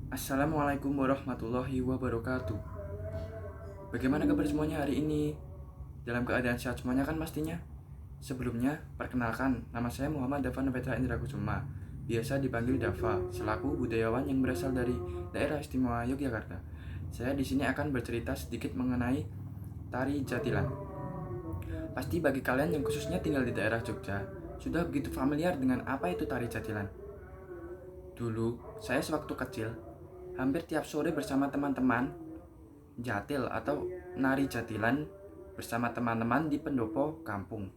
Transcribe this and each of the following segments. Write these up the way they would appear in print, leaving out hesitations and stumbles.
Assalamualaikum warahmatullahi wabarakatuh. Bagaimana kabar semuanya hari ini? Dalam keadaan sehat semuanya kan pastinya? Sebelumnya, perkenalkan, nama saya Muhammad Dava Petra Indra Kusuma, biasa dipanggil Dava, selaku budayawan yang berasal dari daerah istimewa Yogyakarta. Saya di sini akan bercerita sedikit mengenai tari jatilan. Pasti bagi kalian yang khususnya tinggal di daerah Jogja, sudah begitu familiar dengan apa itu tari jatilan. Dulu, saya sewaktu kecil, hampir tiap sore bersama teman-teman jatil atau nari jatilan bersama teman-teman di pendopo kampung.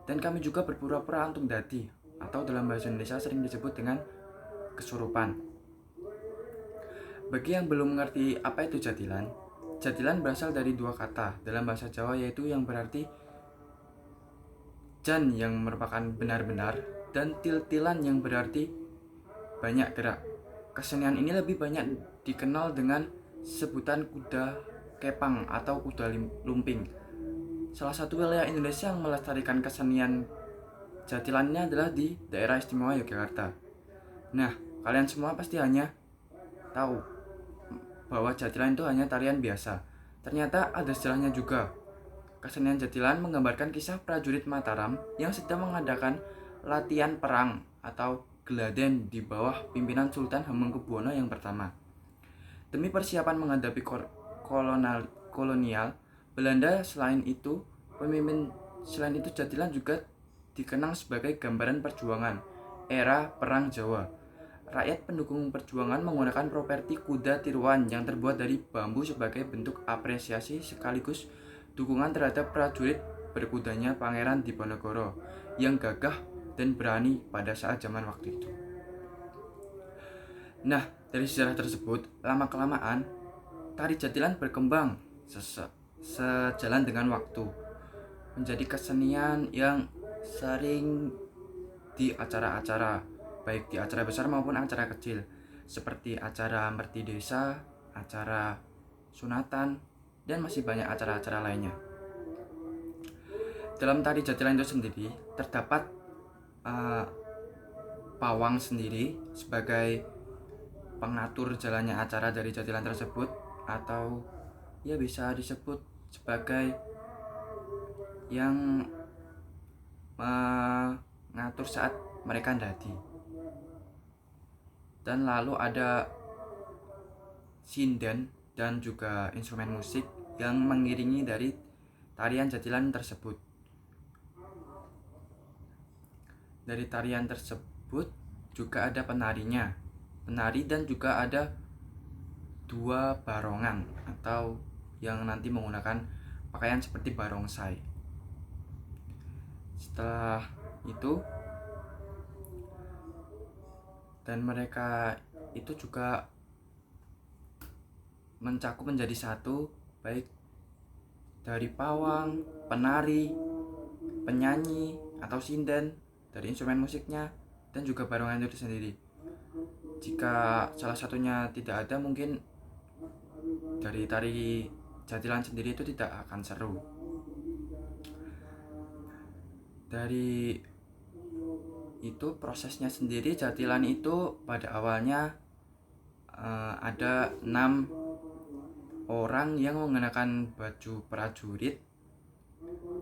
Dan kami juga berpura-pura untuk dadi atau dalam bahasa Indonesia sering disebut dengan kesurupan. Bagi yang belum mengerti apa itu jatilan, jatilan berasal dari dua kata dalam bahasa Jawa, yaitu yang berarti jan yang merupakan benar-benar dan til-tilan yang berarti banyak gerak. Kesenian ini lebih banyak dikenal dengan sebutan kuda kepang atau kuda lumping. Salah satu wilayah Indonesia yang melestarikan kesenian jatilannya adalah di daerah istimewa Yogyakarta. Nah, kalian semua pasti hanya tahu bahwa jatilan itu hanya tarian biasa. Ternyata ada sejarahnya juga. Kesenian jatilan menggambarkan kisah prajurit Mataram yang sedang mengadakan latihan perang atau geladen di bawah pimpinan Sultan Hamengkubuwono yang pertama. Demi persiapan menghadapi kolonial Belanda. Selain itu jatilan juga dikenang sebagai gambaran perjuangan era Perang Jawa. Rakyat pendukung perjuangan menggunakan properti kuda tiruan yang terbuat dari bambu sebagai bentuk apresiasi sekaligus dukungan terhadap prajurit berkudanya Pangeran Diponegoro yang gagah dan berani pada saat zaman waktu itu. Nah, dari sejarah tersebut, lama-kelamaan tari jatilan berkembang sejalan dengan waktu, menjadi kesenian yang sering di acara-acara, baik di acara besar maupun acara kecil, seperti acara merti desa, acara sunatan, dan masih banyak acara-acara lainnya. Dalam tari jatilan itu sendiri terdapat pawang sendiri sebagai pengatur jalannya acara dari jatilan tersebut, atau ya bisa disebut sebagai yang mengatur saat mereka dadi. Dan lalu ada sinden dan juga instrumen musik yang mengiringi dari tarian jatilan tersebut. Dari tarian tersebut juga ada penarinya, penari, dan juga ada dua barongan atau yang nanti menggunakan pakaian seperti barongsai. Setelah itu, dan mereka itu juga mencakup menjadi satu, baik dari pawang, penari, penyanyi atau sinden, dari instrumen musiknya, dan juga barongan itu sendiri. Jika salah satunya tidak ada, mungkin dari tari jatilan sendiri itu tidak akan seru. Dari itu prosesnya sendiri, jatilan itu pada awalnya ada 6 orang yang mengenakan baju prajurit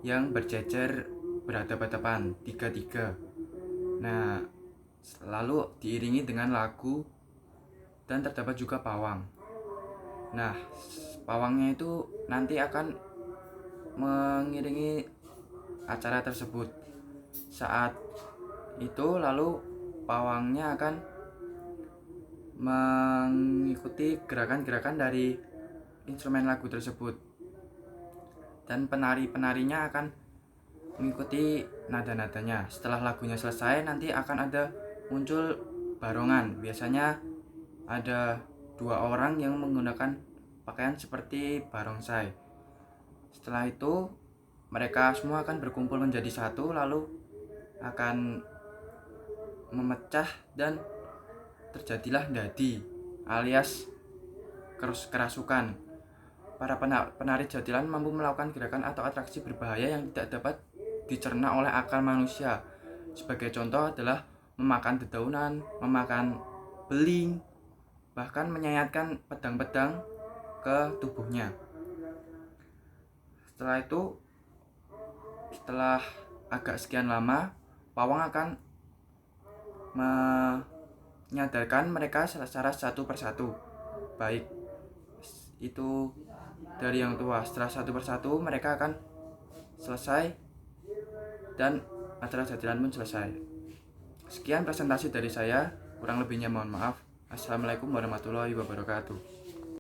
yang berjejer berhadapan-hadapan 3-3. Nah, lalu diiringi dengan lagu dan terdapat juga pawang. Nah, pawangnya itu nanti akan mengiringi acara tersebut. Saat itu lalu pawangnya akan mengikuti gerakan-gerakan dari instrumen lagu tersebut, dan penari-penarinya akan mengikuti nada-nadanya. Setelah lagunya selesai, nanti akan ada muncul barongan. Biasanya ada 2 orang yang menggunakan pakaian seperti barongsai. Setelah itu mereka semua akan berkumpul menjadi satu, lalu akan memecah dan terjadilah dadi alias kerasukan. Para penari jatilan mampu melakukan gerakan atau atraksi berbahaya yang tidak dapat dicerna oleh akal manusia. Sebagai contoh adalah memakan dedaunan, memakan beling, bahkan menyayatkan pedang-pedang ke tubuhnya. Setelah agak sekian lama, pawang akan menyadarkan mereka secara satu persatu, baik itu dari yang tua. Setelah satu persatu mereka akan selesai dan acara jadilan pun selesai. Sekian presentasi dari saya, kurang lebihnya mohon maaf. Assalamualaikum warahmatullahi wabarakatuh.